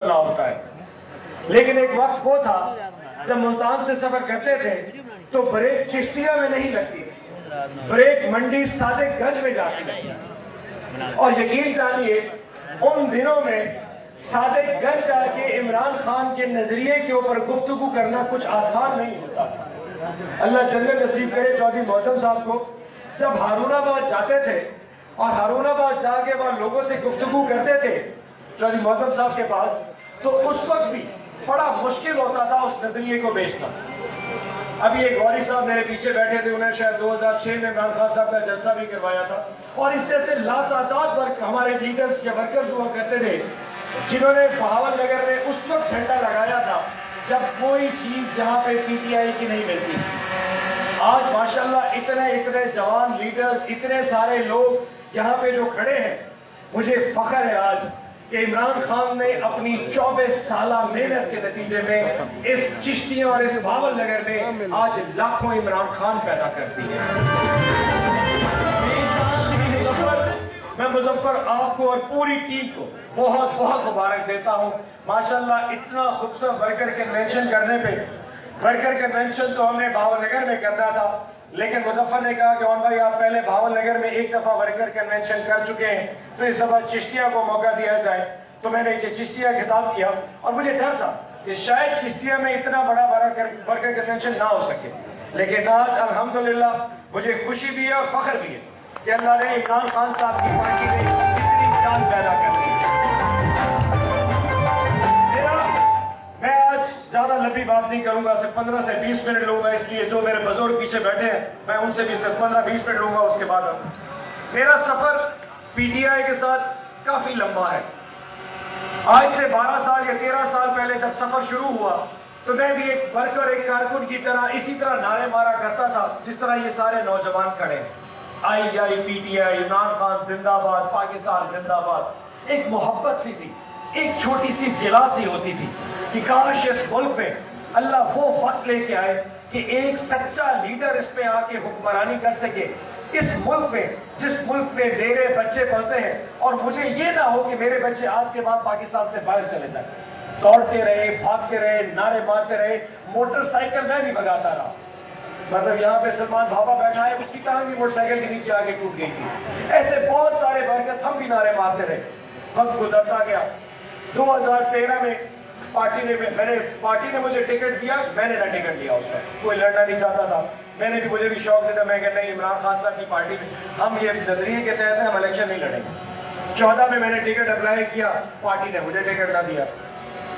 ہوتا ہے. لیکن ایک وقت وہ تھا جب ملتان سے سفر کرتے تھے تو بریک چشتیہ میں نہیں لگتی تھی, بریک منڈی صادق گنج میں جاتی تھی. اور یقین جانیے ان دنوں میں صادق گنج جا کے عمران خان کے نظریے کے اوپر گفتگو کرنا کچھ آسان نہیں ہوتا تھا. اللہ جنت نصیب کرے چودھری محسن صاحب کو. جب ہارون آباد جاتے تھے اور ہارون آباد جا کے وہ لوگوں سے گفتگو کرتے تھے چودھری محسن صاحب کے پاس, تو اس وقت بھی بڑا مشکل ہوتا تھا اس نظریے کو بیچنا. ابھی ایک غوری صاحب میرے پیچھے بیٹھے تھے, انہیں شاید 2006 میں عمران خان صاحب کا جلسہ بھی کروایا تھا. اور اس جیسے لاتعداد ہمارے لیڈرز یا ورکرز ہوا کرتے تھے جنہوں نے بہاول نگر میں اس وقت جھنڈا لگایا تھا جب کوئی چیز جہاں پہ پی ٹی آئی کی نہیں ملتی. آج ماشاءاللہ اتنے جوان لیڈرز, اتنے سارے لوگ یہاں پہ جو کھڑے ہیں, مجھے فخر ہے آج کہ عمران خان نے اپنی 24 سالہ محنت کے نتیجے میں اس چشتیوں اور اس بہاول نگر میں آج لاکھوں عمران خان پیدا کرتی ہے. میں مظفر آپ کو اور پوری ٹیم کو بہت بہت مبارک دیتا ہوں. ماشاءاللہ اتنا خوبصورت ورکر کنونشن کرنے پہ, ورکر کنونشن تو ہم نے بہاول نگر میں کرنا تھا, لیکن مظفر نے کہا کہ اون بھائی آپ پہلے بہاول نگر میں ایک دفعہ ورکر کنونشن کر چکے ہیں تو اس دفعہ چشتیہ کو موقع دیا جائے. تو میں نے چشتیہ خطاب کیا اور مجھے ڈر تھا کہ شاید چشتیہ میں اتنا بڑا ورکر کنونشن نہ ہو سکے, لیکن آج الحمدللہ مجھے خوشی بھی ہے اور فخر بھی ہے کہ اللہ نے عمران خان صاحب کی پارٹی میں اتنی جان پیدا کر دی. میں آج زیادہ لمبی بات نہیں کروں گا, صرف 15 سے 20 منٹ لوں گا, اس لیے جو میرے بزرگ پیچھے بیٹھے ہیں میں ان سے بھی صرف 15-20 منٹ لوں گا. اس کے بعد میرا سفر پی ٹی آئی کے ساتھ کافی لمبا ہے. آج سے 12 سال یا 13 سال پہلے جب سفر شروع ہوا تو میں بھی ایک ورکر, ایک کارکن کی طرح اسی طرح نعرے مارا کرتا تھا جس طرح یہ سارے نوجوان کھڑے ہیں. I I PTI, Imran Khan زندہ باد, پاکستان زندہ باد. ایک محبت سی تھی, ایک چھوٹی سی جلا سی ہوتی تھی کہ کاش اس ملک میں اللہ وہ وقت لے کے آئے کہ ایک سچا لیڈر اس پہ آ کے حکمرانی کر سکے. اس ملک میں, جس ملک میں میرے بچے پڑھتے ہیں, اور مجھے یہ نہ ہو کہ میرے بچے آج کے بعد پاکستان سے باہر چلے جائیں. دوڑتے رہے, بھاگتے رہے, نعرے مارتے رہے, موٹر سائیکل میں بھی بھگاتا رہا. مطلب یہاں پہ سلمان بھابا بیٹھا ہے, اس کی ٹانگ بھی موٹر سائیکل کے نیچے آگے ٹوٹ گئی تھی. ایسے بہت سارے ورکرز ہم بھی نعرے مارتے رہے. وقت گزرتا گیا. 2013 میں پارٹی نے مجھے ٹکٹ دیا, میں نے نہ ٹکٹ لیا. اس میں کوئی لڑنا نہیں چاہتا تھا, میں نے بھی, مجھے بھی شوق دیتا, میں کہ نہیں عمران خان صاحب کی پارٹی میں ہم یہ نظریے کے تحت ہم الیکشن نہیں لڑیں گے. 14 میں نے ٹکٹ اپلائی کیا, پارٹی نے مجھے ٹکٹ نہ دیا.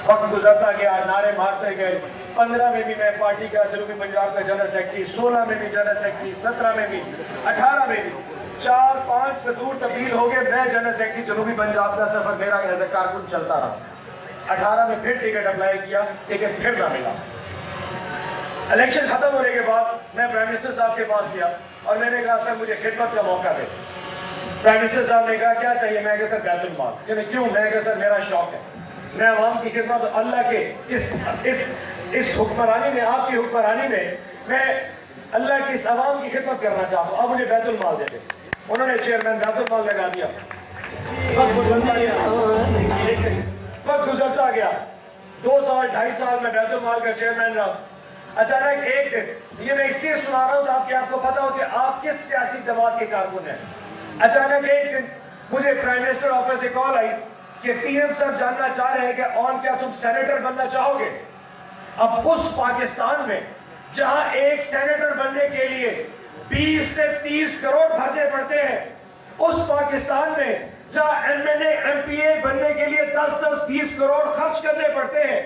وقت گزرتا گیا, نعرے مارتے گئے. 15 میں بھی میں پارٹی کا جنوبی پنجاب کا جنرل سیکرٹری, 16 میں بھی جنرل سیکرٹری, 17 میں بھی, 18 میں بھی 4-5 صدور تبدیل ہو گئے. میں جنرل سیکرٹری جنوبی پنجاب کا سفر میرا ایز اے کارکن چلتا رہا. 18 میں پھر ٹکٹ اپلائی کیا, لیکن پھر نہ ملا. الیکشن ختم ہونے کے بعد میں پرائم منسٹر صاحب کے پاس گیا اور میں نے کہا سر مجھے خدمت کا موقع دے. پرائم منسٹر صاحب نے کہا کیا چاہیے؟ میں کہا سر بیت المال. کہتے کیوں؟ میں کہا سر میرا شوق ہے, میں عوام کی خدمت, اللہ کے اس حکمرانی میں, آپ کی حکمرانی میں اللہ کی اس عوام کی خدمت کرنا چاہتا ہوں, آپ مجھے بیت المال دے دیں. انہوں نے چیئرمین بیت المال لگا دیا. وقت گزرتا گیا, 2 سال 2.5 سال میں بیت المال کا چیئرمین رہا. اچانک ایک دن, یہ میں اس لیے سنا رہا ہوں تاکہ آپ کو پتا ہو کہ آپ کس سیاسی جماعت کے کارکن ہیں. اچانک ایک دن مجھے پرائم منسٹر آفس سے کال آئی کہ پی ایم صاحب جاننا چاہ رہے ہیں کہ کیا تم سینیٹر بننا چاہو گے؟ اب اس پاکستان میں جہاں ایک سینیٹر بننے کے لیے 20 سے 30 کروڑ بھرنے پڑتے ہیں, اس پاکستان میں جہاں MNA MPA بننے کے لیے 10-20 کروڑ خرچ کرنے پڑتے ہیں,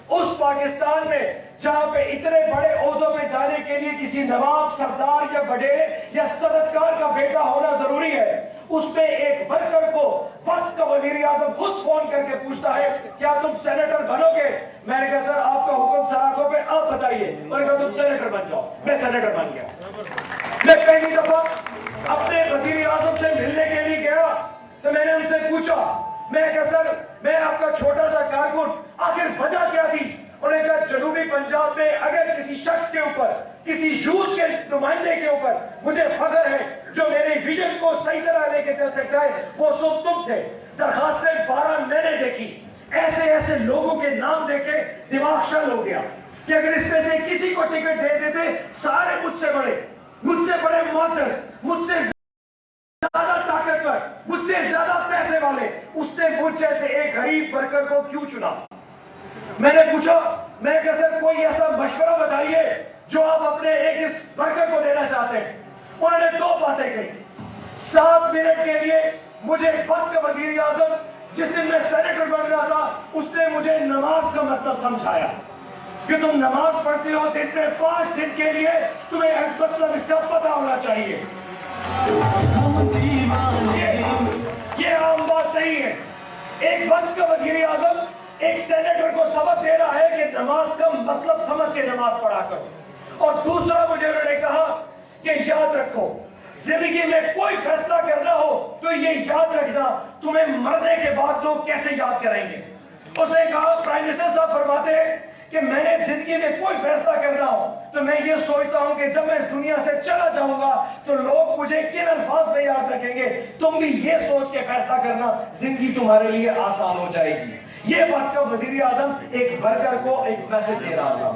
اس پاکستان میں جہاں پہ اتنے بڑے عہدوں پہ جانے کے لیے کسی نواب, سردار یا وڈیرے یا صدرکار کا بیٹا ہونا ضروری ہے, اس پہ ایک ورکر کو وقت کا وزیر اعظم خود فون کر کے پوچھتا ہے کیا تم سینیٹر بنو گے؟ میں نے کہا سر آپ کا حکم سر آنکھوں پہ, آپ بتائیے. انہوں نے کہا تم سینیٹر بن جاؤ. میں سینیٹر بن گیا. میں پہلی دفعہ اپنے وزیر اعظم سے ملنے کے لیے گیا تو میں نے ان سے پوچھا, میں کہا سر میں آپ کا چھوٹا سا کارکن, آخر وجہ کیا تھی؟ انہوں نے کہا جنوبی پنجاب میں اگر کسی شخص کے اوپر, کسی یوتھ کے نمائندے کے اوپر مجھے فخر ہے جو میرے ویژن کو صحیح طرح لے کے چل سکتا ہے, وہ سب تم تھے. درخواستیں 12 میں نے دیکھی, ایسے ایسے لوگوں کے نام دے کے دماغ شل ہو گیا کہ اگر اس میں سے کسی کو ٹکٹ دے دیتے سارے مجھ سے بڑے معزز، مجھ سے زیادہ طاقتور، مجھ سے زیادہ پیسے والے، اس نے مجھ جیسے ایک غریب ورکر کو کیوں چنا؟ میں نے پوچھا، میں نے کہا سر کوئی ایسا مشورہ بتائیے جو آپ اپنے ایک اس ورکر کو دینا چاہتے ہیں۔ انہوں نے 2 باتیں کہی۔ 7 منٹ کے لیے مجھے وقت کا وزیر اعظم جس دن میں سینیٹر بن رہا تھا اس نے مجھے نماز کا مطلب سمجھایا کہ تم نماز پڑھتے ہو دن میں 5 دن کے لیے، تمہیں مطلب اس کا پتہ ہونا چاہیے۔ یہ عام بات نہیں ہے۔ ایک وقت کا وزیر اعظم ایک سینیٹر کو سبق دے رہا ہے کہ نماز کا مطلب سمجھ کے نماز پڑھا کرو۔ اور دوسرا مجھے انہوں نے کہا کہ یاد رکھو زندگی میں کوئی فیصلہ کرنا ہو تو یہ یاد رکھنا تمہیں مرنے کے بعد لوگ کیسے یاد کریں گے۔ اس نے کہا، پرائم منسٹر صاحب فرماتے ہیں کہ میں نے زندگی میں کوئی فیصلہ کرنا ہو تو میں یہ سوچتا ہوں کہ جب میں اس دنیا سے چلا جاؤں گا تو لوگ مجھے کن الفاظ میں یاد رکھیں گے۔ تم بھی یہ سوچ کے فیصلہ کرنا، زندگی تمہارے لیے آسان ہو جائے گی۔ یہ بات کا وزیر اعظم ایک ورکر کو ایک میسج دے رہا تھا۔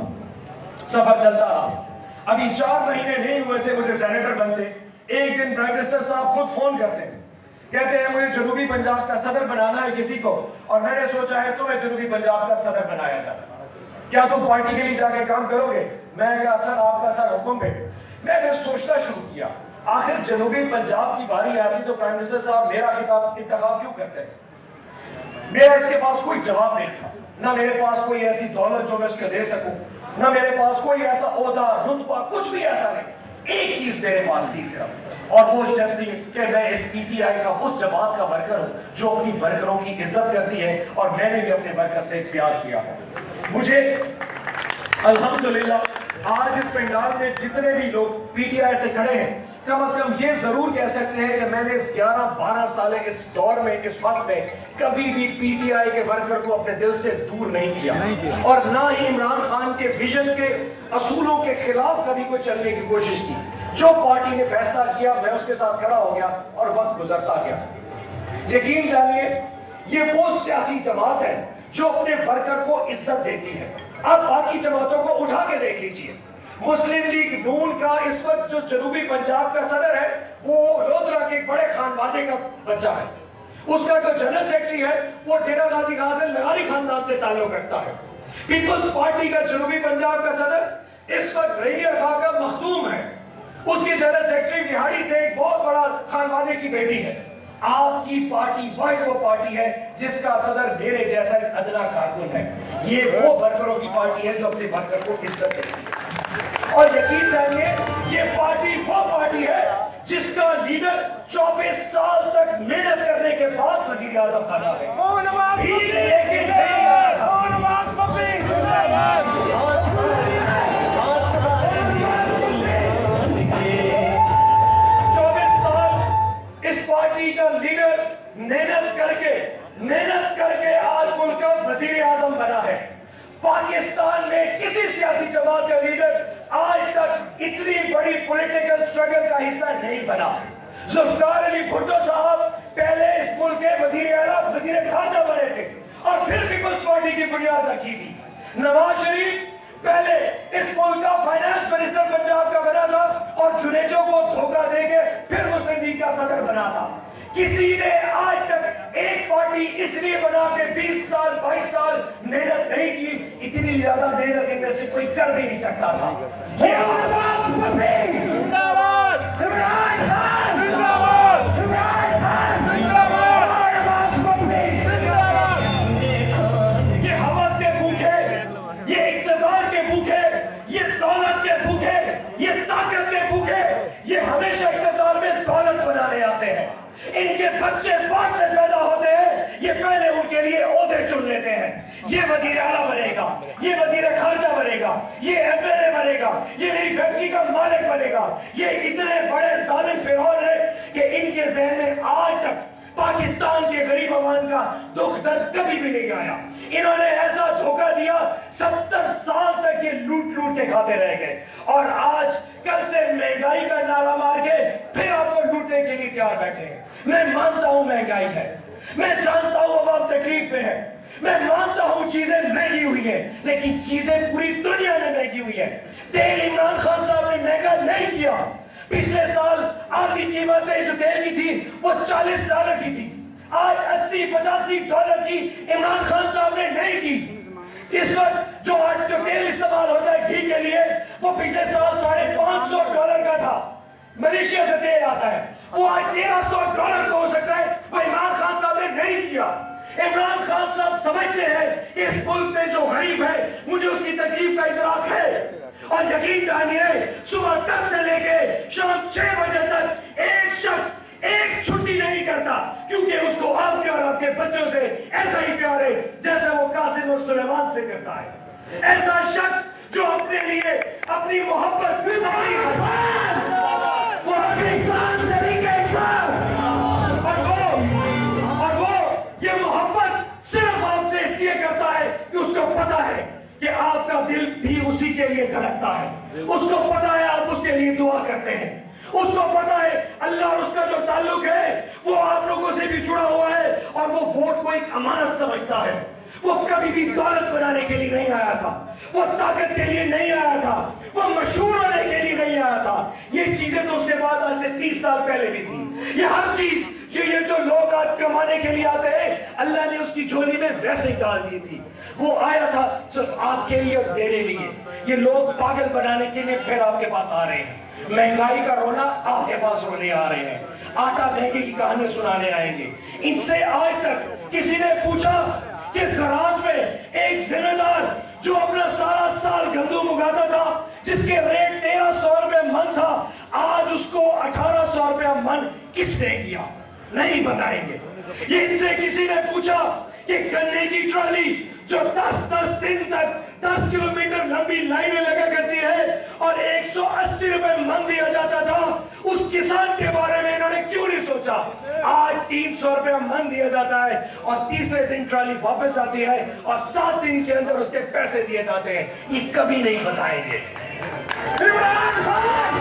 سفر چلتا رہا، ابھی 4 مہینے نہیں ہوئے تھے مجھے سینیٹر بنتے۔ ایک دن پرائم منسٹر صاحب خود فون کرتے ہیں، کہتے ہیں مجھے جنوبی پنجاب کا صدر بنانا ہے کسی کو، اور میں نے سوچا ہے تمہیں جنوبی پنجاب کا صدر بنایا جائے، کیا تم پارٹی کے لیے جا کے کام کرو گے؟ میں کہا سر آپ کا سر حکم پہ۔ میں نے سوچنا شروع کیا آخر جنوبی پنجاب کی باری آتی تو پرائم منسٹر صاحب میرا انتخاب کیوں کرتے ہیں؟ میرا اس کے پاس کوئی جواب نہیں تھا، نہ میرے پاس کوئی ایسی دولت جو میں اس کو دے سکوں، نہ میرے پاس کوئی ایسا عہدہ رتبہ، کچھ بھی ایسا نہیں۔ ایک چیز میرے پاس تھی صرف، اور وہ شرط تھی کہ میں اس پی ٹی آئی کا اس جماعت کا ورکر ہوں جو اپنی ورکروں کی عزت کرتی ہے، اور میں نے بھی اپنے ورکر سے پیار کیا ہے۔ مجھے الحمدللہ آج اس پنڈال میں جتنے بھی لوگ پی ٹی آئی سے کھڑے ہیں، کم از کم یہ ضرور کہہ سکتے ہیں کہ میں نے اس 11-12 سال اس دور میں، اس وقت میں کبھی بھی پی ٹی آئی کے ورکر کو اپنے دل سے دور نہیں کیا، اور نہ ہی عمران خان کے ویژن کے اصولوں کے خلاف کبھی کوئی چلنے کی کوشش کی۔ جو پارٹی نے فیصلہ کیا میں اس کے ساتھ کھڑا ہو گیا، اور وقت گزرتا گیا۔ یقین جانیے یہ وہ سیاسی جماعت ہے جو اپنے ورکر کو عزت دیتی ہے۔ اب باقی جماعتوں کو اٹھا کے دیکھ لیجئے، مسلم لیگ نون کا اس وقت جو جنوبی پنجاب کا صدر ہے وہ لودھرا کے بڑے خانوادے کا بچہ ہے، اس کا جو جنرل سیکرٹری ہے وہ ڈیرہ غازی غازی لغاری خاندان سے تعلق رکھتا ہے۔ پیپلز پارٹی کا جنوبی پنجاب کا صدر اس وقت رینیئر خان کا مخدوم ہے، اس کی جنرل سیکرٹری بہاڑی سے ایک بہت بڑا خانوادے کی بیٹی ہے۔ آپ کی پارٹی واحد وہ پارٹی ہے جس کا صدر میرے جیسا ایک ادنا کارکن ہے۔ یہ وہ ورکروں کی پارٹی ہے جو اپنے ورکر کو عزت دیتی ہے، اور یقین جانیے یہ پارٹی وہ پارٹی ہے جس کا لیڈر 24 سال تک محنت کرنے کے بعد وزیر اعظم بنا ہے۔ اس پارٹی کا لیڈر محنت کر کے آج ملک کا وزیر اعظم بنا ہے۔ پاکستان میں کسی سیاسی جماعت کا لیڈر آج تک اتنی بڑی پولیٹیکل سٹرگل کا حصہ نہیں بنا۔ ذوالفقار علی بھٹو صاحب پہلے اس ملک کے وزیر خارجہ بنے تھے اور پھر پیپلز پارٹی کی بنیاد رکھی تھی۔ نواز شریف پہلے اس ملک کا فائنانس منسٹر پنجاب کا بنا تھا اور جنیجو کو دھوکہ دے کے پھر مسلم لیگ کا صدر بنا تھا۔ کسی نے آج تک ایک پارٹی اس لیے بنا کے 20 سال 22 سال محنت نہیں کی، اتنی زیادہ محنت ان میں سے کوئی کر بھی نہیں سکتا تھا۔ یہ حوث کے بھوکے، یہ اقتدار کے بھوکے، یہ دولت کے بھوکے، یہ طاقت کے بھوکے، یہ ہمیشہ اقتدار میں دولت بنانے آتے ہیں۔ ان کے بچے بعد میں پیدا ہوتے ہیں، یہ پہلے ان کے لیے عہدے چن لیتے ہیں۔ یہ وزیر اعلیٰ بنے گا، یہ وزیر خارجہ بنے گا، یہ ایم ایل اے بنے گا، یہ میری فیکٹری کا مالک بنے گا۔ یہ اتنے بڑے ظالم فرعون ہیں کہ ان کے ذہن میں آج تک پاکستان کے غریب عوام کا دکھ درد کبھی بھی نہیں آیا۔ انہوں نے ایسا دھوکہ دیا، 70 سال تک یہ لوٹ کے کھاتے رہ گئے، اور آج کل سے مہنگائی کا نعرہ مار کے پھر آپ کو لوٹنے کے لیے تیار بیٹھے ہیں۔ میں مانتا ہوں مہنگائی ہے، میں جانتا ہوں عوام تکلیف میں ہے، میں مانتا ہوں چیزیں مہنگی ہوئی ہیں، لیکن چیزیں پوری دنیا میں مہنگی ہوئی ہیں۔ تیل عمران خان صاحب نے مہنگا نہیں کیا۔ پچھلے سال آپ کی قیمتیں جو تیل کی تھی وہ $40 کی تھی، آج $80-85 کی عمران خان صاحب نے نہیں کی۔ اس وقت جو تیل استعمال ہوتا ہے گھی کے لیے وہ پچھلے سال $550 کا تھا، ملیشیا سے تیل آتا ہے، وہ آج $1300 کا ہو سکتا ہے، وہ عمران خان صاحب نے نہیں کیا۔ عمران خان صاحب سمجھتے ہیں اس ملک میں جو غریب ہے مجھے اس کی تکلیف کا ادراک ہے، اور یقین جانیے صبح 10 سے لے کے شام 6 بجے تک ایک شخص ایک چھٹی نہیں کرتا، کیونکہ اس کو آپ کے اور آپ کے بچوں سے ایسا ہی پیار ہے جیسے وہ قاسم اور سلیمان سے کرتا ہے۔ ایسا شخص جو اپنے لیے اپنی محبت وہ اپنی جان سے نہیں کہتا، اور وہ یہ محبت صرف آپ سے اس لیے کرتا ہے کہ اس کو پتا ہے کہ آپ کا دل بھی اسی کے لیے دھڑکتا ہے، اس کو پتا ہے آپ اس کے لیے دعا کرتے ہیں، اس کو پتا ہے اللہ اور اس کا جو تعلق ہے وہ آپ لوگوں سے بھی جڑا ہوا ہے، اور وہ ووٹ کو ایک امانت سمجھتا ہے۔ وہ کبھی بھی دولت بنانے کے لیے نہیں آیا تھا، وہ طاقت کے لیے نہیں آیا تھا، وہ مشہور ہونے کے لیے نہیں آیا تھا۔ یہ چیزیں تو اس کے بعد آج سے 30 سال پہلے بھی تھی۔ یہ ہر چیز یہ جو لوگ آج کمانے کے لیے آتے ہیں اللہ نے اس کی جھولی میں ویسے ہی ڈال دی تھی۔ وہ آیا تھا صرف آپ کے لیے اور میرے لیے۔ یہ لوگ پاگل بنانے کے لیے پھر آپ کے پاس آ رہے ہیں، مہنگائی کا رونا آپ کے پاس رونے آ رہے ہیں، آٹا مہنگے کی کہانی سنانے آئیں گے۔ ان سے آج تک کسی نے پوچھا کہ زراعت میں ایک ذمہ دار جو اپنا سارا سال گندم اگاتا تھا جس کے ریٹ $1300 من تھا، آج اس کو $1800 من کس نے کیا؟ نہیں بتائیں گے۔ یہ ان سے کسی نے پوچھا کہ گنے کی ٹرالی جو 10 دن تک 10 کلومیٹر لمبی لائنیں لگا کرتی ہے اور $180 من دیا جاتا تھا، اس کسان کے بارے میں انہوں نے کیوں نہیں سوچا؟ آج $300 من دیا جاتا ہے اور 30ویں دن ٹرالی واپس آتی ہے اور 7 دن کے اندر اس کے پیسے دیے جاتے ہیں۔ یہ کبھی نہیں بتائیں گے۔ عمران خان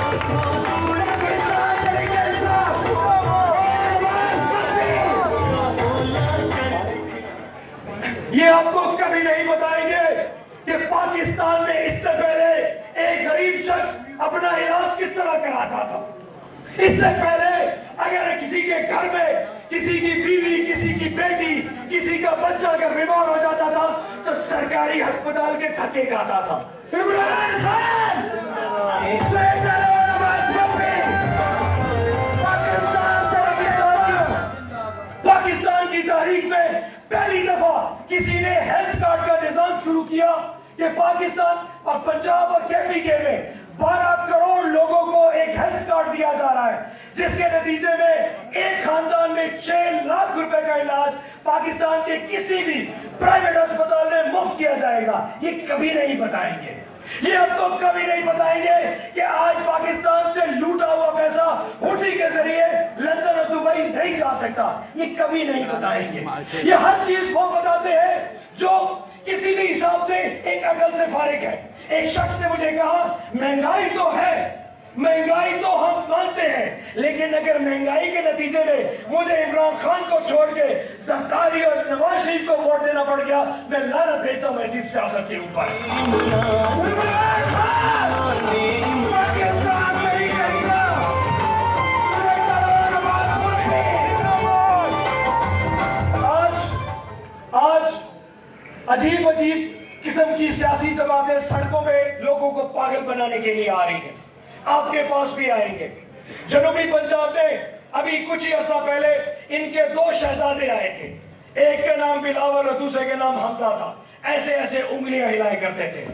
یہ آپ کو کبھی نہیں بتائیں گے کہ پاکستان میں اس سے پہلے ایک غریب شخص اپنا علاج کس طرح کراتا تھا۔ اس سے پہلے اگر کسی کے گھر میں کسی کی بیوی، کسی کی بیٹی، کسی کا بچہ اگر بیمار ہو جاتا تھا تو سرکاری ہسپتال کے دھکے کھاتا تھا۔ عمران خان پاکستان کی تاریخ میں پہلی دفعہ کسی نے ہیلتھ کارڈ کا نظام شروع کیا کہ پاکستان اور پنجاب اور KPK میں 12 کروڑ لوگوں کو ایک ہیلتھ کارڈ دیا جا رہا ہے، جس کے نتیجے میں ایک خاندان میں 6 لاکھ روپے کا علاج پاکستان کے کسی بھی پرائیویٹ ہسپتال میں مفت کیا جائے گا۔ یہ کبھی نہیں بتائیں گے، یہ آپ کو کبھی نہیں بتائیں گے کہ آج پاکستان سے لوٹا ہوا پیسہ ہوٹی کے ذریعے لندن اور دبئی نہیں جا سکتا۔ یہ کبھی نہیں بتائیں گے۔ یہ ہر چیز وہ بتاتے ہیں جو کسی بھی حساب سے ایک عقل سے فارغ ہے۔ ایک شخص نے مجھے کہا مہنگائی تو ہے، مہنگائی تو ہم مانتے ہیں، لیکن اگر مہنگائی کے نتیجے میں مجھے عمران خان کو چھوڑ کے زرداری اور نواز شریف کو ووٹ دینا پڑ گیا، میں لعنت دیتا ہوں ایسی سیاست کے اوپر۔ آج عجیب قسم کی سیاسی جماعتیں سڑکوں پہ لوگوں کو پاگل بنانے کے لیے آ رہی ہیں، آپ کے پاس بھی آئیں گے۔ جنوبی پنجاب میں ابھی کچھ ہی عرصہ پہلے ان کے 2 شہزادے آئے تھے، ایک کا نام بلاول اور دوسرے کا نام حمزہ تھا۔ ایسے ایسے انگلیاں ہلائے کرتے تھے،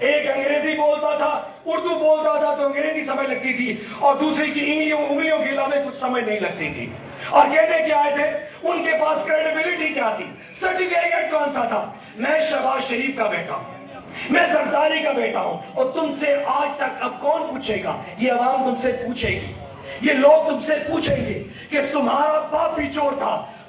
ایک انگریزی بولتا تھا، اردو بولتا تھا تو انگریزی سمجھ لگتی تھی، اور دوسری کی انگلیوں کے علاوہ کچھ سمجھ نہیں لگتی تھی۔ اور کہتے کیا آئے تھے، ان کے پاس کریڈیبلٹی کیا تھی، سرٹیفکیٹ کون سا تھا؟ میں شہباز شریف کا بیٹا ہوں، میں زرداری کا بیٹا ہوں، اور تم سے آج تک اب کون پوچھے گا؟ یہ عوام تم سے پوچھے گی، یہ لوگ تم سے پوچھیں گے کہ تمہارا باپ بھی چور تھا،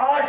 8